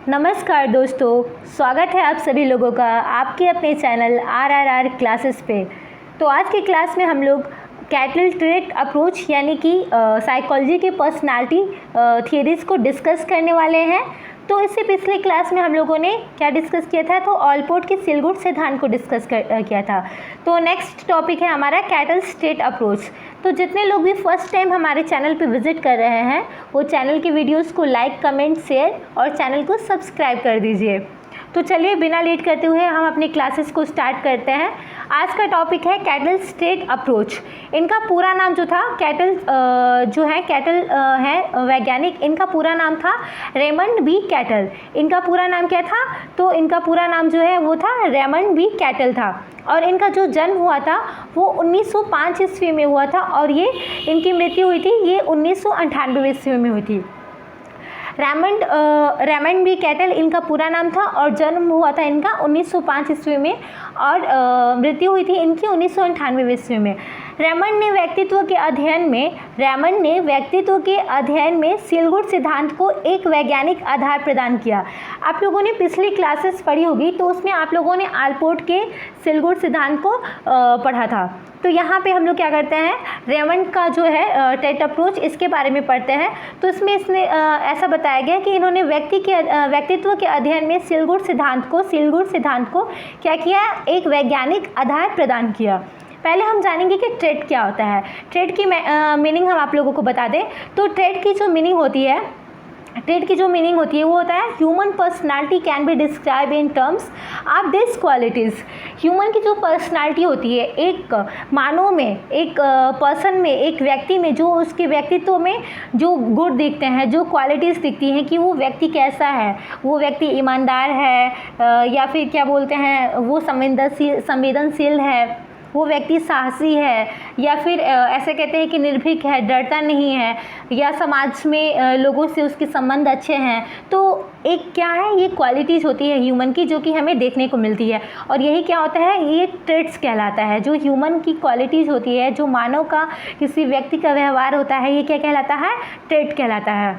नमस्कार दोस्तों, स्वागत है आप सभी लोगों का आपके अपने चैनल RRR क्लासेस पे। तो आज की क्लास में हम लोग कैटल ट्रेट अप्रोच यानी कि साइकोलॉजी के पर्सनालिटी थियरीज़ को डिस्कस करने वाले हैं। तो इससे पिछले क्लास में हम लोगों ने क्या डिस्कस किया था, तो ऑलपोर्ट के सिलगुड सिद्धांत को डिस्कस किया था। तो नेक्स्ट टॉपिक है हमारा कैटल स्टेट अप्रोच। तो जितने लोग भी फर्स्ट टाइम हमारे चैनल पे विजिट कर रहे हैं वो चैनल की वीडियोस को लाइक, कमेंट, शेयर और चैनल को सब्सक्राइब कर दीजिए। तो चलिए बिना लेट करते हुए हम अपनी क्लासेस को स्टार्ट करते हैं। आज का टॉपिक है कैटल स्टेट अप्रोच। इनका पूरा नाम जो था कैटल है वैज्ञानिक, इनका पूरा नाम था रेमंड बी कैटल। इनका पूरा नाम क्या था, तो इनका पूरा नाम जो है वो था रेमंड बी कैटल था। और इनका जो जन्म हुआ था वो 1905 ईस्वी में हुआ था और ये इनकी मृत्यु हुई थी ये 1998 ईस्वी में हुई थी। रेमंड बी कैटल इनका पूरा नाम था और जन्म हुआ था इनका 1905 ईस्वी में और मृत्यु हुई थी इनकी 1998 ईस्वी में। रेमंड ने व्यक्तित्व के अध्ययन में सिलगुड सिद्धांत को एक वैज्ञानिक आधार प्रदान किया। आप लोगों ने पिछली क्लासेस पढ़ी होगी तो उसमें आप लोगों ने ऑलपोर्ट के सिलगुड सिद्धांत को पढ़ा था। तो यहाँ पे हम लोग क्या करते हैं, रेमंड का जो है ट्रेट अप्रोच इसके बारे में पढ़ते हैं। तो इसमें इसने ऐसा बताया गया कि इन्होंने व्यक्तित्व के अध्ययन में सिलगुड सिद्धांत को क्या किया, एक वैज्ञानिक आधार प्रदान किया। पहले हम जानेंगे कि ट्रेट क्या होता है। ट्रेट की मीनिंग हम आप लोगों को बता दें। तो ट्रेट की जो मीनिंग होती है वो होता है human personality can be describe in terms of this qualities. Human की जो पर्सनालिटी होती है, एक मानव में, एक पर्सन में, एक व्यक्ति में, जो उसके व्यक्तित्व में जो गुण दिखते हैं, जो क्वालिटीज़ दिखती हैं कि वो व्यक्ति कैसा है, वो व्यक्ति ईमानदार है या फिर क्या बोलते हैं वो संवेदनशील है, वो व्यक्ति साहसी है या फिर ऐसे कहते हैं कि निर्भीक है, डरता नहीं है, या समाज में लोगों से उसके संबंध अच्छे हैं। तो एक क्या है, ये क्वालिटीज़ होती है ह्यूमन की जो कि हमें देखने को मिलती है और यही क्या होता है, ये ट्रेट्स कहलाता है। जो ह्यूमन की क्वालिटीज़ होती है, जो मानव का किसी व्यक्ति का व्यवहार होता है, ये क्या कहलाता है, ट्रेट कहलाता है।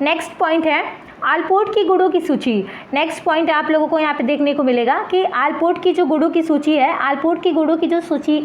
नेक्स्ट पॉइंट है ऑलपोर्ट की गुणों की सूची। नेक्स्ट पॉइंट आप लोगों को यहाँ पे देखने को मिलेगा कि ऑलपोर्ट की जो गुणों की सूची है, ऑलपोर्ट की गुणों की जो सूची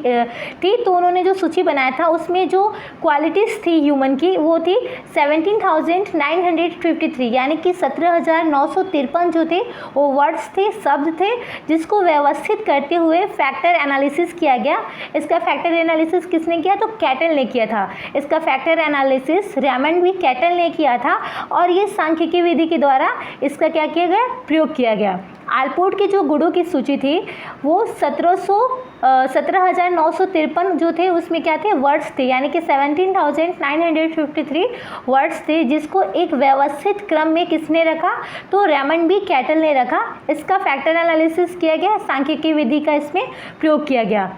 थी, तो उन्होंने जो सूची बनाया था उसमें जो क्वालिटीज़ थी ह्यूमन की वो थी 17,953 यानी कि 17,953 जो थे वो वर्ड्स थे, शब्द थे, जिसको व्यवस्थित करते हुए फैक्टर एनालिसिस किया गया। इसका फैक्टर एनालिसिस किसने किया, तो कैटल ने किया था। इसका factor analysis Raymond B Cattell ने किया था और ये सांख्यिकी विधि के द्वारा इसका क्या किया गया, प्रयोग किया गया। ऑलपोर्ट की जो गुणों की सूची थी वो 17,953 जो थे उसमें क्या थे, वर्ड्स थे, यानी कि 17,953 वर्ड्स थे, जिसको एक व्यवस्थित क्रम में किसने रखा, तो रेमंड बी कैटल ने रखा। इसका फैक्टर एनालिसिस किया गया, सांख्यिकी विधि का इसमें प्रयोग किया गया।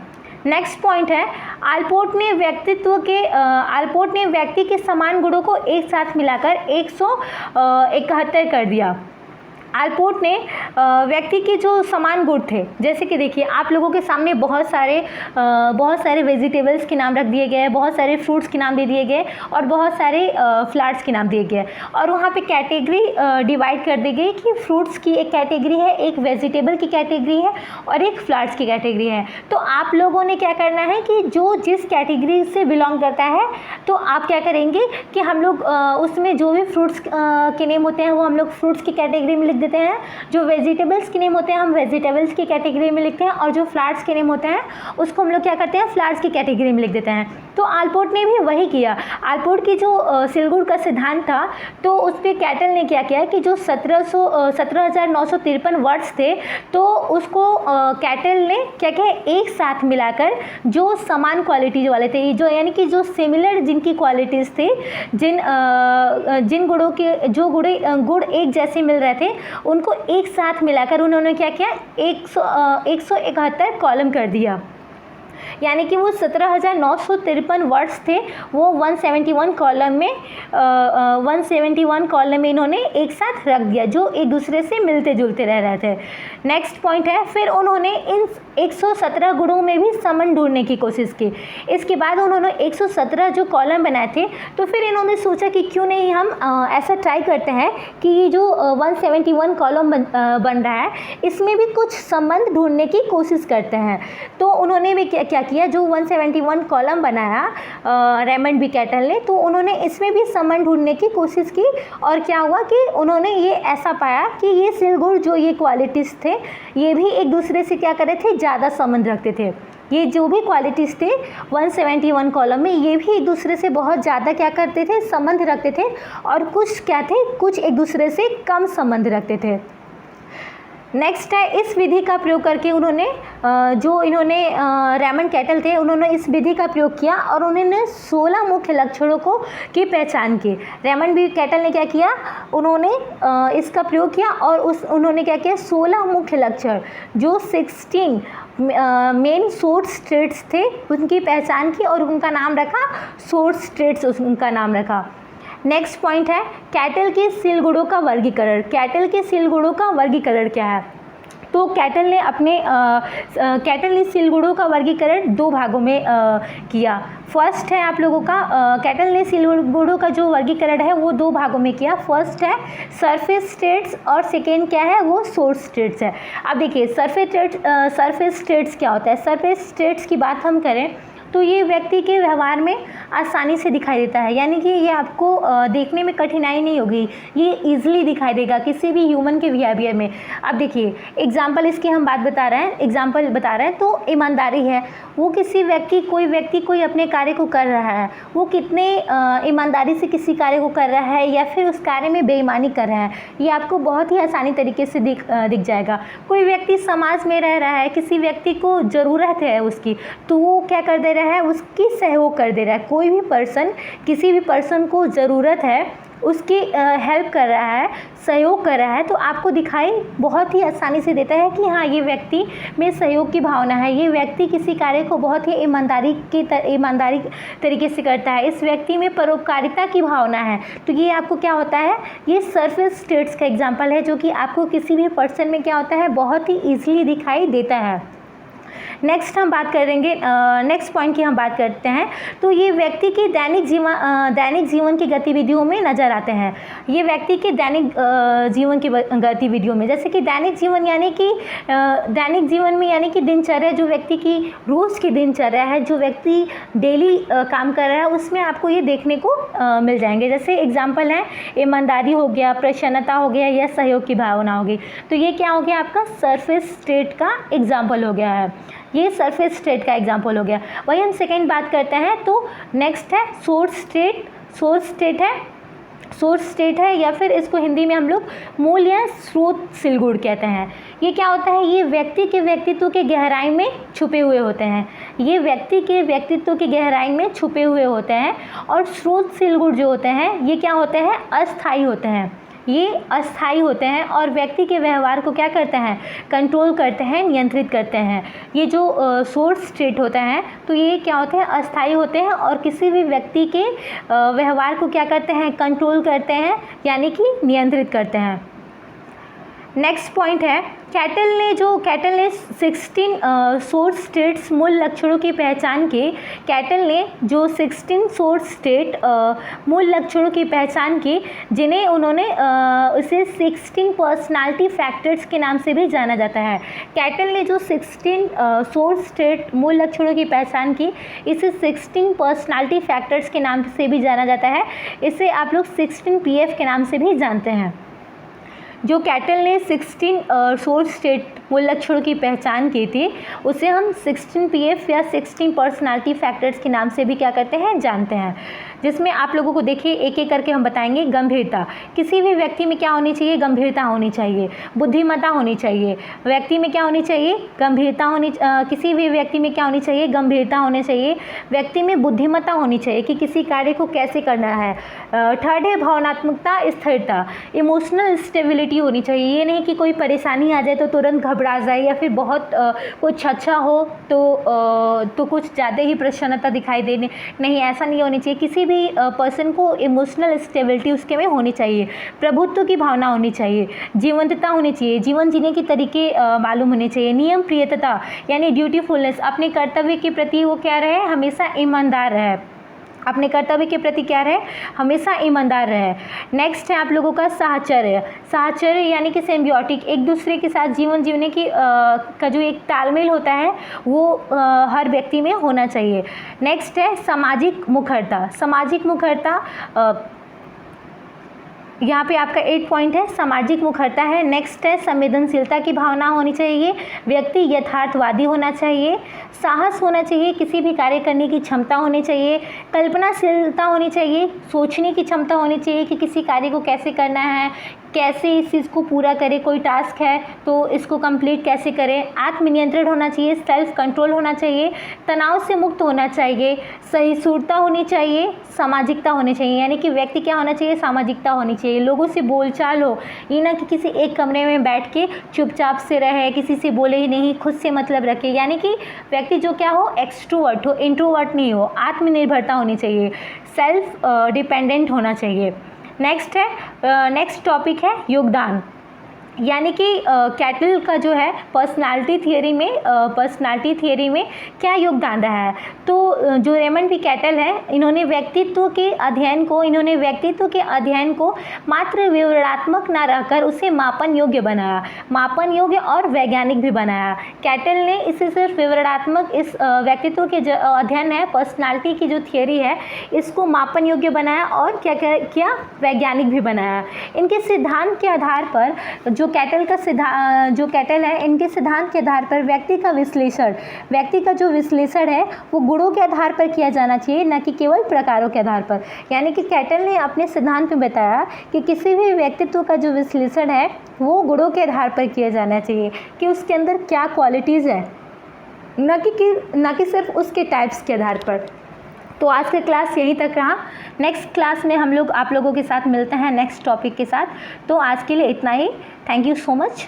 नेक्स्ट पॉइंट है ऑलपोर्ट ने व्यक्ति के समान गुणों को एक साथ मिलाकर 171 कर दिया। ऑलपोर्ट ने व्यक्ति के जो समान गुण थे, जैसे कि देखिए आप लोगों के सामने बहुत सारे वेजिटेबल्स के नाम रख दिए गए, बहुत सारे फ्रूट्स के नाम दे दिए गए और बहुत सारे फ्लावर्स के नाम दिए गए और वहाँ पे कैटेगरी डिवाइड कर दी गई कि फ्रूट्स की एक कैटेगरी है, एक वेजिटेबल की कैटेगरी है और एक फ्लावर्स की कैटेगरी है। तो आप लोगों ने क्या करना है कि जो जिस कैटेगरी से बिलोंग करता है तो आप क्या करेंगे कि हम लोग उसमें जो भी फ्रूट्स के नेम होते हैं वो हम लोग फ्रूट्स की कैटेगरी में देते हैं, जो वेजिटेबल्स के नेम होते हैं हम वेजिटेबल्स की कैटेगरी में लिखते हैं और जो फ्लावर्स के नेम होते हैं उसको हम लोग क्या करते हैं, फ्लावर्स की कैटेगरी में लिख देते हैं। तो ऑलपोर्ट ने भी वही किया। ऑलपोर्ट की जो सिलगुड का सिद्धांत था तो उस पर कैटल ने क्या किया कि जो 17,953 वर्ड्स थे तो उसको कैटल ने क्या किया, एक साथ मिलाकर जो समान क्वालिटीज वाले थे, जो यानी कि जो सिमिलर जिनकी क्वालिटीज़ थे, जिन गुणों के जो गुण एक जैसे मिल रहे थे उनको एक साथ मिलाकर उन्होंने क्या किया, 171 कॉलम कर दिया। यानी कि वो 17,953 वर्ड्स थे, वो 171 कॉलम में इन्होंने एक साथ रख दिया, जो एक दूसरे से मिलते जुलते रह रहे थे। नेक्स्ट पॉइंट है, फिर उन्होंने इन 117 गुणों में भी संबंध ढूंढने की कोशिश की। इसके बाद उन्होंने 117 जो कॉलम बनाए थे, तो फिर इन्होंने सोचा कि क्यों नहीं हम ऐसा ट्राई करते हैं कि ये जो 171 कॉलम बन रहा है, इसमें भी कुछ संबंध ढूंढने की कोशिश करते हैं। तो उन्होंने भी क्या किया, जो 171 कॉलम बनाया रेमंड बी कैटल ने, तो उन्होंने इसमें भी संबंध ढूंढने की कोशिश की। और क्या हुआ कि उन्होंने ये ऐसा पाया कि ये सिलगुड़ जो ये क्वालिटीज़ थे, ये भी एक दूसरे से क्या कर रहे थे, ज़्यादा संबंध रखते थे। ये जो भी क्वालिटीज़ थे 171 कॉलम में, ये भी एक दूसरे से बहुत ज़्यादा क्या करते थे, संबंध रखते थे, और कुछ क्या थे, कुछ एक दूसरे से कम संबंध रखते थे। नेक्स्ट है, इस विधि का प्रयोग करके उन्होंने रेमंड कैटल थे, उन्होंने इस विधि का प्रयोग किया और उन्होंने 16 मुख्य लक्षणों की पहचान की। रेमंड बी कैटल ने क्या किया, उन्होंने इसका प्रयोग किया और उन्होंने क्या किया, 16 मुख्य लक्षण जो 16 मेन सोर्स ट्रेट्स थे उनकी पहचान की और उनका नाम रखा सोर्स ट्रेट्स, उनका नाम रखा। नेक्स्ट पॉइंट है, कैटल के सिलगुड़ों का वर्गीकरण। कैटल के सिलगुड़ों का वर्गीकरण क्या है? तो कैटल ने सिलगुड़ों का वर्गीकरण 2 भागों में किया। फर्स्ट है आप लोगों का, कैटल ने सिलगुड़ों का जो वर्गीकरण है वो 2 भागों में किया। फर्स्ट है सरफेस स्टेट्स और सेकेंड क्या है, वो सोर्स स्टेट्स है। अब देखिए सरफेस स्टेट्स क्या होता है। सरफेस स्टेट्स की बात हम करें तो ये व्यक्ति के व्यवहार में आसानी से दिखाई देता है, यानी कि ये आपको देखने में कठिनाई नहीं होगी, ये इजीली दिखाई देगा किसी भी ह्यूमन के बिहेवियर में। अब देखिए एग्जांपल इसकी हम बता रहे हैं तो ईमानदारी है। वो कोई व्यक्ति कोई अपने कार्य को कर रहा है, वो कितने ईमानदारी से किसी कार्य को कर रहा है या फिर उस कार्य में बेईमानी कर रहा है, ये आपको बहुत ही आसानी तरीके से दिख जाएगा। कोई व्यक्ति समाज में रह रहा है, किसी व्यक्ति को ज़रूरत है उसकी, तो वो क्या कर दे रहा है, उसकी सहयोग कर दे रहा है। कोई भी पर्सन, किसी भी पर्सन को ज़रूरत है, उसकी हेल्प कर रहा है, सहयोग कर रहा है, तो आपको दिखाई बहुत ही आसानी से देता है कि हाँ, ये व्यक्ति में सहयोग की भावना है, ये व्यक्ति किसी कार्य को बहुत ही ईमानदारी तरीके से करता है, इस व्यक्ति में परोपकारिता की भावना है। तो ये आपको क्या होता है, ये सरफेस स्टेट्स का एग्जाम्पल है, जो कि आपको किसी भी पर्सन में क्या होता है, बहुत ही ईजिली दिखाई देता है। नेक्स्ट पॉइंट की हम बात करते हैं, तो ये व्यक्ति के दैनिक जीवन की गतिविधियों में नज़र आते हैं। ये व्यक्ति के दैनिक जीवन की गतिविधियों में, जैसे कि दैनिक जीवन में यानी कि दिनचर्या, जो व्यक्ति की रोज़ की दिनचर्या है, जो व्यक्ति डेली काम कर रहा है, उसमें आपको ये देखने को मिल जाएंगे। जैसे एग्जाम्पल है, ईमानदारी हो गया, प्रसन्नता हो गया या सहयोग की भावना होगी। तो ये क्या हो गया, आपका सरफेस स्टेट का एग्जाम्पल हो गया है, ये सरफेस स्टेट का एग्जाम्पल हो गया। वही हम सेकेंड बात करते हैं, तो नेक्स्ट है सोर्स स्टेट है या फिर इसको हिंदी में हम लोग मूल या स्रोत सिलगुड़ कहते हैं। ये क्या होता है, ये व्यक्ति के व्यक्तित्व के गहराई में छुपे हुए होते हैं, ये व्यक्ति के व्यक्तित्व की गहराई में छुपे हुए होते हैं। और स्रोत सिलगुड़ जो होते हैं, ये क्या होते हैं, अस्थायी होते हैं, ये अस्थायी होते हैं और व्यक्ति के व्यवहार को क्या करते हैं, कंट्रोल करते हैं, नियंत्रित करते हैं। ये जो सोर्स स्टेट होता है, तो ये क्या होते हैं, अस्थायी होते हैं और किसी भी व्यक्ति के व्यवहार को क्या करते हैं, कंट्रोल करते हैं, यानी कि नियंत्रित करते हैं। नेक्स्ट पॉइंट है, कैटल ने 16 सोर्स स्टेट्स मूल लक्षणों की पहचान की। कैटल ने जो 16 सोर्स स्टेट मूल लक्षणों की पहचान की, जिन्हें उन्होंने उसे 16 पर्सनालिटी फैक्टर्स के नाम से भी जाना जाता है। कैटल ने जो 16 सोर्स स्टेट मूल लक्षणों की पहचान की, इसे 16 पर्सनालिटी फैक्टर्स के नाम से भी जाना जाता है। इसे आप लोग 16 PF के नाम से भी जानते हैं। जो कैटल ने 16 सोर्स स्टेट मूल लक्षणों की पहचान की थी, उसे हम 16 PF या 16 पर्सनालिटी फैक्टर्स के नाम से भी क्या करते हैं, जानते हैं। जिसमें आप लोगों को देखिए एक एक करके हम बताएंगे। गंभीरता, किसी भी व्यक्ति में क्या होनी चाहिए, गंभीरता होनी चाहिए। बुद्धिमत्ता होनी चाहिए, व्यक्ति में क्या होनी चाहिए, किसी भी व्यक्ति में क्या होनी चाहिए, गंभीरता होनी चाहिए। व्यक्ति में बुद्धिमत्ता होनी चाहिए कि किसी कार्य को कैसे करना है। थर्ड है भावनात्मकता, स्थिरता, इमोशनल स्टेबिलिटी होनी चाहिए। ये नहीं कि कोई परेशानी आ जाए तो तुरंत घबरा जाए या फिर बहुत कुछ अच्छा हो तो कुछ ज़्यादा ही प्रसन्नता दिखाई देने, नहीं, ऐसा नहीं होनी चाहिए। किसी भी पर्सन को इमोशनल स्टेबिलिटी उसके में होनी चाहिए, प्रभुत्व की भावना होनी चाहिए, जीवंतता होनी चाहिए, जीवन जीने के तरीके मालूम होने चाहिए, नियम प्रियता यानी ड्यूटीफुलनेस, अपने कर्तव्य के प्रति वो क्या रहे, हमेशा ईमानदार रहे, अपने कर्तव्य के प्रति क्या रहे, हमेशा ईमानदार रहे। नेक्स्ट है आप लोगों का साहचर्य। साहचर्य यानी कि सिम्बियोटिक, एक दूसरे के साथ जीवन जीने की का जो एक तालमेल होता है वो हर व्यक्ति में होना चाहिए। नेक्स्ट है सामाजिक मुखरता। सामाजिक मुखरता यहाँ पे आपका 8 पॉइंट है, सामाजिक मुखरता है। नेक्स्ट है संवेदनशीलता की भावना होनी चाहिए, व्यक्ति यथार्थवादी होना चाहिए, साहस होना चाहिए, किसी भी कार्य करने की क्षमता होनी चाहिए, कल्पनाशीलता होनी चाहिए, सोचने की क्षमता होनी चाहिए कि किसी कार्य को कैसे करना है, कैसे इस चीज़ को पूरा करें, कोई टास्क है तो इसको कंप्लीट कैसे करें, आत्मनियंत्रण होना चाहिए, सेल्फ कंट्रोल होना चाहिए, तनाव से मुक्त होना चाहिए, सहिष्णुता होनी चाहिए, सामाजिकता होनी चाहिए, यानी कि व्यक्ति क्या होना चाहिए, सामाजिकता होनी चाहिए, लोगों से बोलचाल हो, ये ना कि किसी एक कमरे में बैठ के चुपचाप से रहे, किसी से बोले ही नहीं, खुद से मतलब रखे, यानी कि व्यक्ति जो क्या हो, एक्सट्रोवर्ट हो, इंट्रोवर्ट नहीं हो, आत्मनिर्भरता होनी चाहिए, सेल्फ डिपेंडेंट होना चाहिए। नेक्स्ट है, नेक्स्ट टॉपिक है योगदान, यानी कि कैटल का जो है पर्सनालिटी थियरी में क्या योगदान रहा है। तो जो रेमंड बी कैटल है, इन्होंने व्यक्तित्व के अध्ययन को मात्र विवरणात्मक ना रहकर उसे मापन योग्य बनाया, मापन योग्य और वैज्ञानिक भी बनाया। कैटल ने इसे सिर्फ विवरणात्मक, इस व्यक्तित्व के जो अध्ययन है, पर्सनालिटी की जो थियरी है, इसको मापन योग्य बनाया और क्या वैज्ञानिक भी बनाया। इनके सिद्धांत के आधार पर जो कैटल है, इनके सिद्धांत के आधार पर व्यक्ति का जो विश्लेषण है वो गुणों के आधार पर किया जाना चाहिए, न कि केवल प्रकारों के आधार पर। यानी कि कैटल ने अपने सिद्धांत में बताया कि किसी भी व्यक्तित्व का जो विश्लेषण है वो गुणों के आधार पर किया जाना चाहिए कि उसके अंदर क्या क्वालिटीज़ है, न कि सिर्फ उसके टाइप्स के आधार पर। तो आज का क्लास यहीं तक रहा। नेक्स्ट क्लास में हम लोग आप लोगों के साथ मिलते हैं नेक्स्ट टॉपिक के साथ। तो आज के लिए इतना ही। Thank you so much.